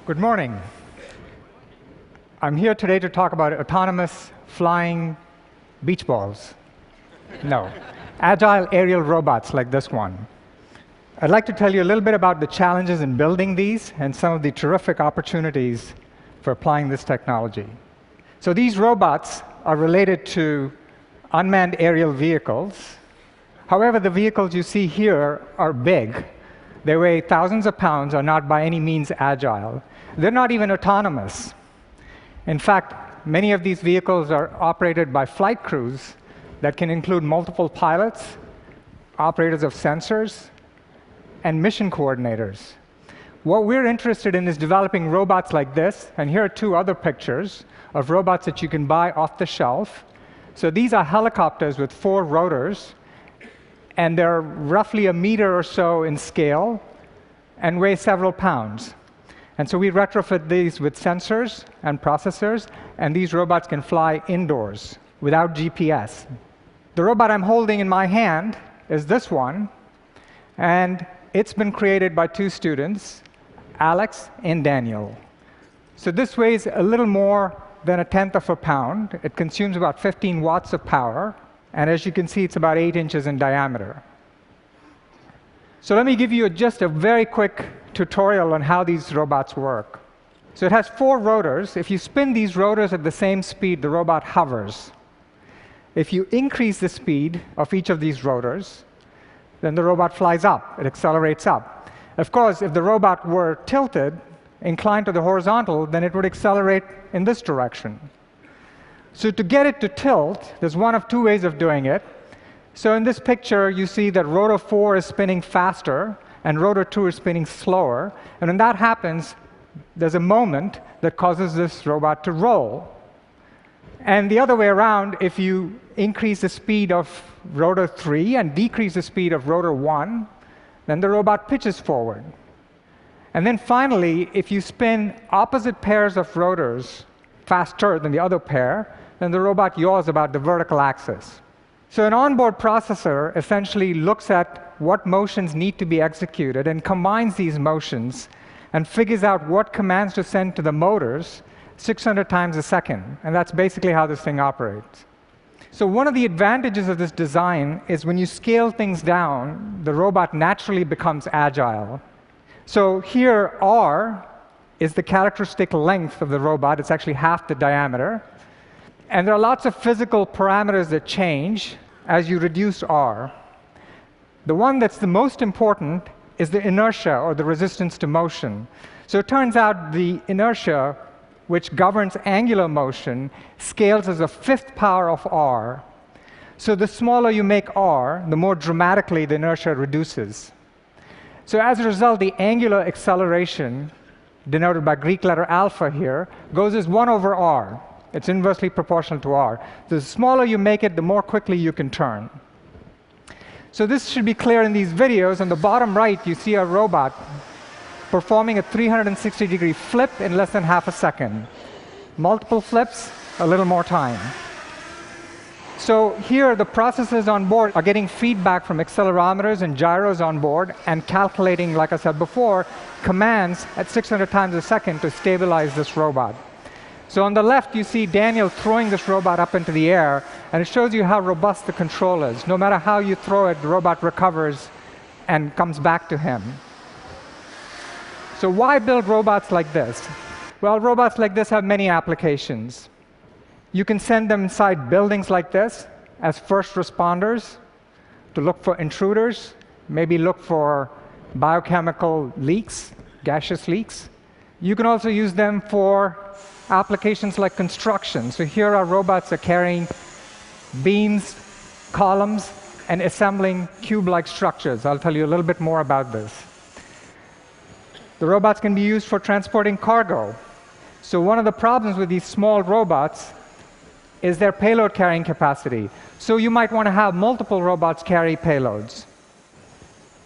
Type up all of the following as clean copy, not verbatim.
Good morning. I'm here today to talk about autonomous flying beach balls. No, agile aerial robots like this one. I'd like to tell you a little bit about the challenges in building these and some of the terrific opportunities for applying this technology. So these robots are related to unmanned aerial vehicles. However, the vehicles you see here are big. They weigh thousands of pounds, are not by any means agile. They're not even autonomous. In fact, many of these vehicles are operated by flight crews that can include multiple pilots, operators of sensors, and mission coordinators. What we're interested in is developing robots like this, and here are two other pictures of robots that you can buy off the shelf. So these are helicopters with 4 rotors, and they're roughly a meter or so in scale and weigh several pounds. And so we retrofit these with sensors and processors, and these robots can fly indoors without GPS. The robot I'm holding in my hand is this one, and it's been created by 2 students, Alex and Daniel. So this weighs a little more than 1/10 of a pound. It consumes about 15 watts of power, and as you can see, it's about 8 inches in diameter. So let me give you just a very quick tutorial on how these robots work. So it has 4 rotors. If you spin these rotors at the same speed, the robot hovers. If you increase the speed of each of these rotors, then the robot flies up. It accelerates up. Of course, if the robot were tilted, inclined to the horizontal, then it would accelerate in this direction. So to get it to tilt, there's one of 2 ways of doing it. So in this picture, you see that rotor 4 is spinning faster, and rotor 2 is spinning slower. And when that happens, there's a moment that causes this robot to roll. And the other way around, if you increase the speed of rotor 3 and decrease the speed of rotor 1, then the robot pitches forward. And then finally, if you spin opposite pairs of rotors faster than the other pair, then the robot yaws about the vertical axis. So an onboard processor essentially looks at what motions need to be executed and combines these motions and figures out what commands to send to the motors 600 times a second. And that's basically how this thing operates. So one of the advantages of this design is when you scale things down, the robot naturally becomes agile. So here, R is the characteristic length of the robot. It's actually half the diameter. And there are lots of physical parameters that change as you reduce R. The one that's the most important is the inertia, or the resistance to motion. So it turns out the inertia, which governs angular motion, scales as a 5th power of R. So the smaller you make R, the more dramatically the inertia reduces. So as a result, the angular acceleration, denoted by Greek letter alpha here, goes as 1/R. It's inversely proportional to R. The smaller you make it, the more quickly you can turn. So this should be clear in these videos. On the bottom right, you see a robot performing a 360-degree flip in less than half a second. Multiple flips, a little more time. So here, the processors on board are getting feedback from accelerometers and gyros on board and calculating, like I said before, commands at 600 times a second to stabilize this robot. So on the left, you see Daniel throwing this robot up into the air, and it shows you how robust the control is. No matter how you throw it, the robot recovers and comes back to him. So why build robots like this? Well, robots like this have many applications. You can send them inside buildings like this as first responders to look for intruders, maybe look for biochemical leaks, gaseous leaks. You can also use them for applications like construction. So here our robots are carrying beams, columns, and assembling cube-like structures. I'll tell you a little bit more about this. The robots can be used for transporting cargo. So one of the problems with these small robots is their payload carrying capacity. So you might want to have multiple robots carry payloads.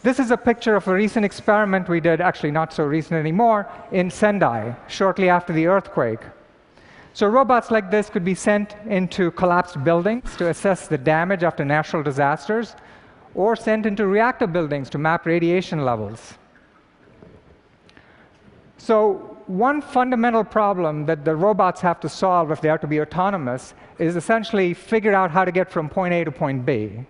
This is a picture of a recent experiment we did, actually not so recent anymore, in Sendai, shortly after the earthquake. So robots like this could be sent into collapsed buildings to assess the damage after natural disasters, or sent into reactor buildings to map radiation levels. So one fundamental problem that the robots have to solve if they are to be autonomous is essentially figure out how to get from point A to point B.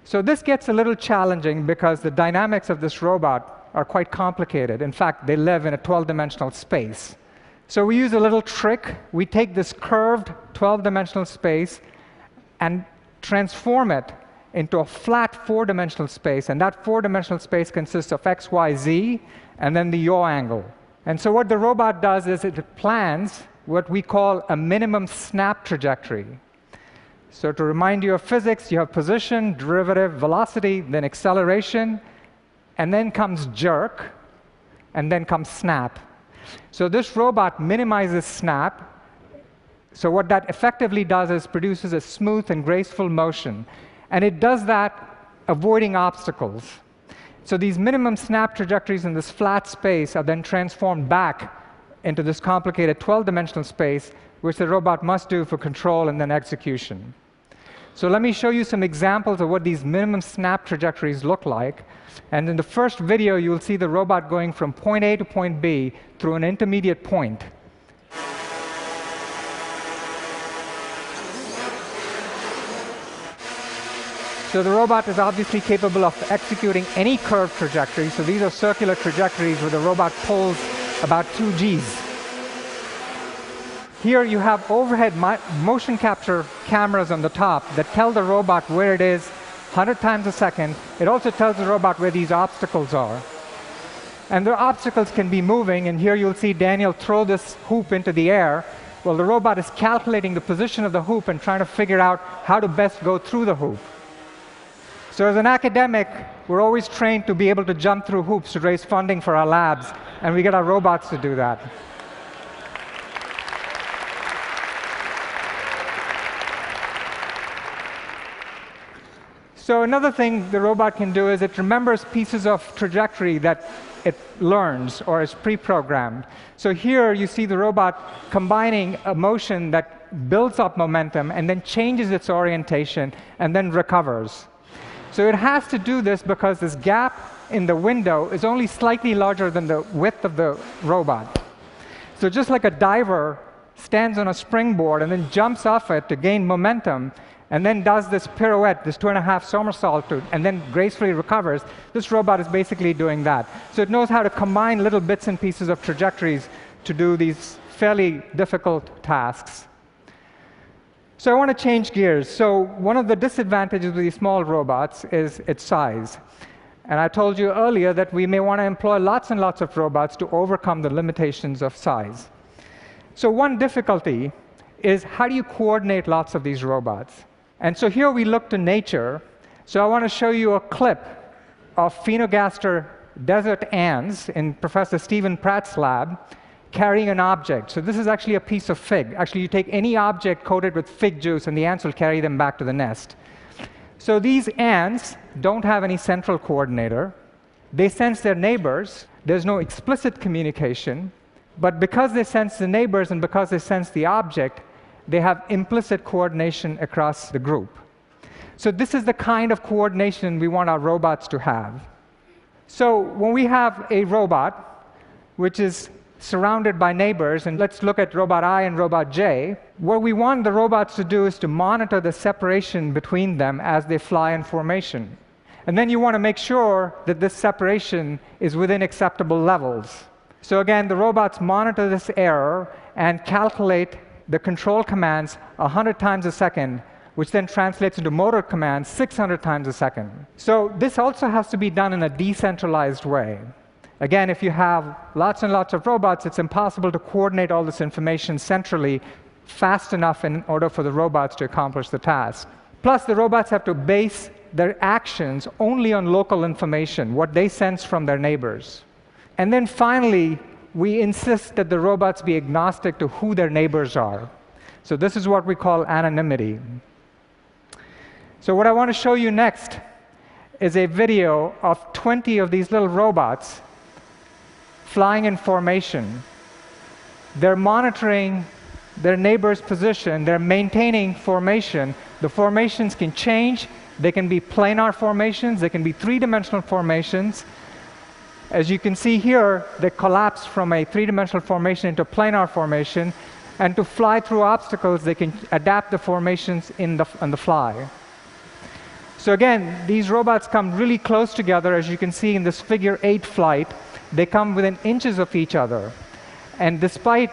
So this gets a little challenging because the dynamics of this robot are quite complicated. In fact, they live in a 12-dimensional space. So we use a little trick. We take this curved 12-dimensional space and transform it into a flat 4-dimensional space. And that 4-dimensional space consists of x, y, z, and then the yaw angle. And so what the robot does is it plans what we call a minimum snap trajectory. So to remind you of physics, you have position, derivative, velocity, then acceleration, and then comes jerk, and then comes snap. So this robot minimizes snap. So what that effectively does is produces a smooth and graceful motion. And it does that avoiding obstacles. So these minimum snap trajectories in this flat space are then transformed back into this complicated 12-dimensional space, which the robot must do for control and then execution. So let me show you some examples of what these minimum snap trajectories look like. And in the first video, you'll see the robot going from point A to point B through an intermediate point. So the robot is obviously capable of executing any curved trajectory. So these are circular trajectories where the robot pulls about 2 Gs. Here you have overhead motion capture cameras on the top that tell the robot where it is 100 times a second. It also tells the robot where these obstacles are. And the obstacles can be moving, and here you'll see Daniel throw this hoop into the air. Well, the robot is calculating the position of the hoop and trying to figure out how to best go through the hoop. So as an academic, we're always trained to be able to jump through hoops to raise funding for our labs, and we get our robots to do that. So another thing the robot can do is it remembers pieces of trajectory that it learns or is pre-programmed. So here you see the robot combining a motion that builds up momentum and then changes its orientation and then recovers. So it has to do this because this gap in the window is only slightly larger than the width of the robot. So just like a diver stands on a springboard and then jumps off it to gain momentum, and then does this pirouette, this 2.5 somersault, and then gracefully recovers, this robot is basically doing that. So it knows how to combine little bits and pieces of trajectories to do these fairly difficult tasks. So I want to change gears. So one of the disadvantages of these small robots is its size. And I told you earlier that we may want to employ lots and lots of robots to overcome the limitations of size. So one difficulty is how do you coordinate lots of these robots? And so here we look to nature. So I want to show you a clip of Phenogaster desert ants in Professor Stephen Pratt's lab carrying an object. So this is actually a piece of fig. Actually, you take any object coated with fig juice, and the ants will carry them back to the nest. So these ants don't have any central coordinator. They sense their neighbors. There's no explicit communication. But because they sense the neighbors and because they sense the object, they have implicit coordination across the group. So this is the kind of coordination we want our robots to have. So when we have a robot which is surrounded by neighbors, and let's look at robot I and robot J, what we want the robots to do is to monitor the separation between them as they fly in formation. And then you want to make sure that this separation is within acceptable levels. So again, the robots monitor this error and calculate the control commands 100 times a second, which then translates into motor commands 600 times a second. So this also has to be done in a decentralized way. Again, if you have lots and lots of robots, it's impossible to coordinate all this information centrally fast enough in order for the robots to accomplish the task. Plus, the robots have to base their actions only on local information, what they sense from their neighbors. And then finally, we insist that the robots be agnostic to who their neighbors are. So this is what we call anonymity. So what I want to show you next is a video of 20 of these little robots flying in formation. They're monitoring their neighbor's position. They're maintaining formation. The formations can change. They can be planar formations. They can be three-dimensional formations. As you can see here, they collapse from a three-dimensional formation into a planar formation, and to fly through obstacles, they can adapt the formations on the fly. So again, these robots come really close together, as you can see in this figure 8 flight. They come within inches of each other. And despite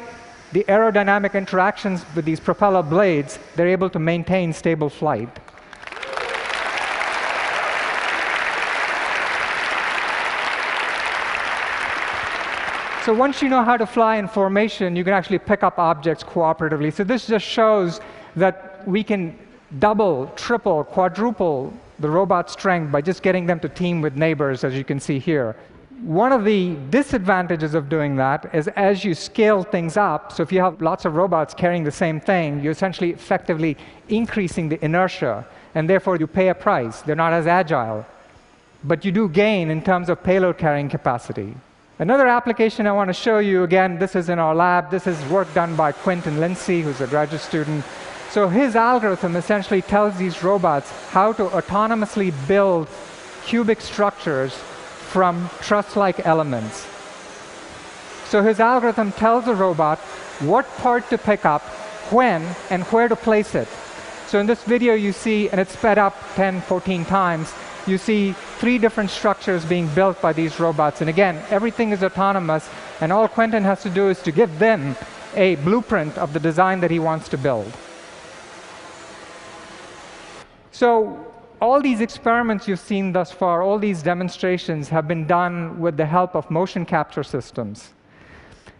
the aerodynamic interactions with these propeller blades, they're able to maintain stable flight. So once you know how to fly in formation, you can actually pick up objects cooperatively. So this just shows that we can double, triple, quadruple the robot strength by just getting them to team with neighbors, as you can see here. One of the disadvantages of doing that is as you scale things up, so if you have lots of robots carrying the same thing, you're essentially effectively increasing the inertia, and therefore you pay a price. They're not as agile. But you do gain in terms of payload carrying capacity. Another application I want to show you, again, this is in our lab. This is work done by Quentin Lindsay, who's a graduate student. So his algorithm essentially tells these robots how to autonomously build cubic structures from truss-like elements. So his algorithm tells the robot what part to pick up, when, and where to place it. So in this video you see, and it's sped up 10, 14 times, you see 3 different structures being built by these robots. And again, everything is autonomous, and all Quentin has to do is to give them a blueprint of the design that he wants to build. So all these experiments you've seen thus far, all these demonstrations have been done with the help of motion capture systems.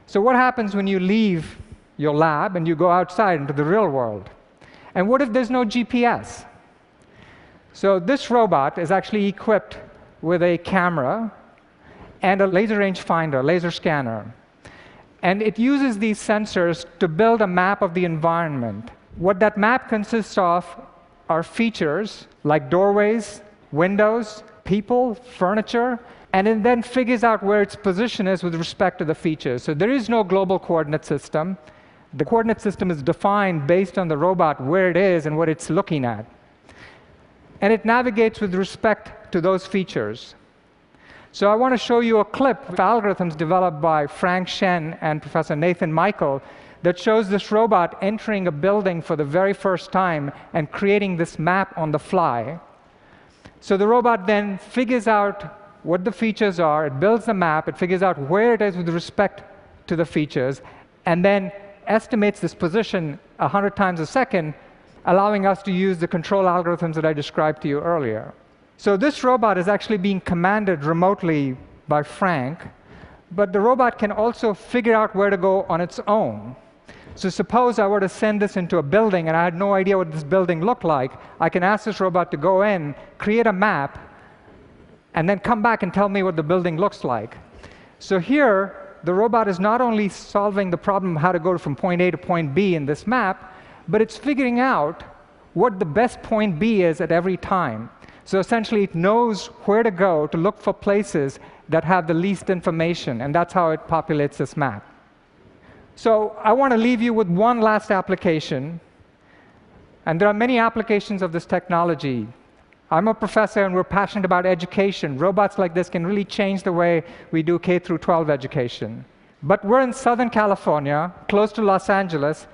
So what happens when you leave your lab and you go outside into the real world? And what if there's no GPS? So this robot is actually equipped with a camera and a laser rangefinder, laser scanner. And it uses these sensors to build a map of the environment. What that map consists of are features like doorways, windows, people, furniture, and it then figures out where its position is with respect to the features. So there is no global coordinate system. The coordinate system is defined based on the robot, where it is and what it's looking at. And it navigates with respect to those features. So I want to show you a clip of algorithms developed by Frank Shen and Professor Nathan Michael that shows this robot entering a building for the very first time and creating this map on the fly. So the robot then figures out what the features are, it builds the map, it figures out where it is with respect to the features, and then estimates this position 100 times a second, allowing us to use the control algorithms that I described to you earlier. So this robot is actually being commanded remotely by Frank, but the robot can also figure out where to go on its own. So suppose I were to send this into a building and I had no idea what this building looked like, I can ask this robot to go in, create a map, and then come back and tell me what the building looks like. So here, the robot is not only solving the problem of how to go from point A to point B in this map, but it's figuring out what the best point B is at every time. So essentially, it knows where to go to look for places that have the least information, and that's how it populates this map. So I want to leave you with one last application, and there are many applications of this technology. I'm a professor, and we're passionate about education. Robots like this can really change the way we do K through 12 education. But we're in Southern California, close to Los Angeles,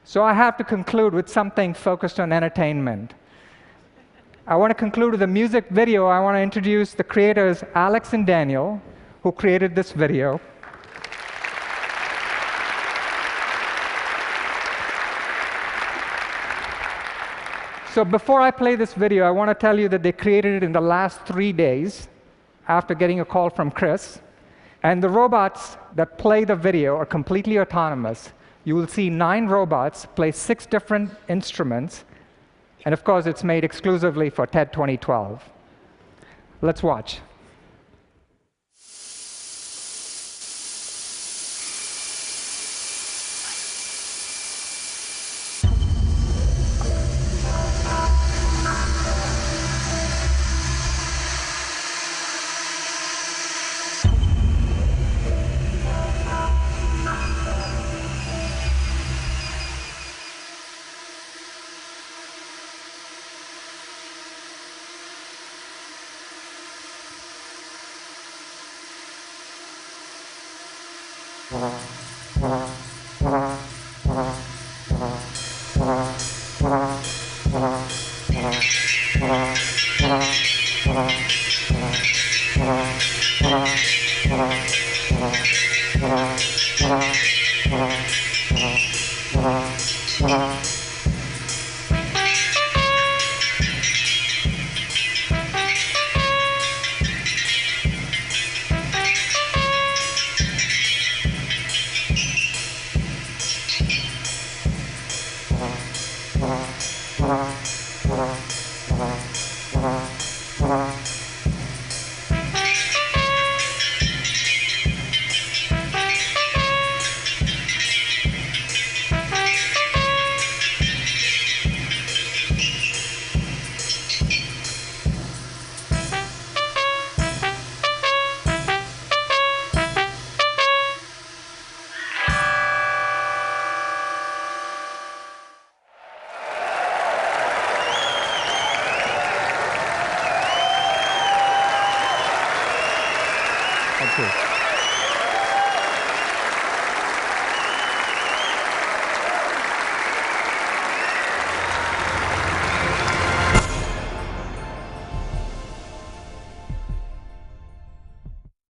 so I have to conclude with something focused on entertainment. I want to conclude with a music video. I want to introduce the creators, Alex and Daniel, who created this video. So before I play this video, I want to tell you that they created it in the last 3 days after getting a call from Chris. And the robots that play the video are completely autonomous. You will see 9 robots play 6 different instruments. And of course, it's made exclusively for TED 2012. Let's watch. Thank you.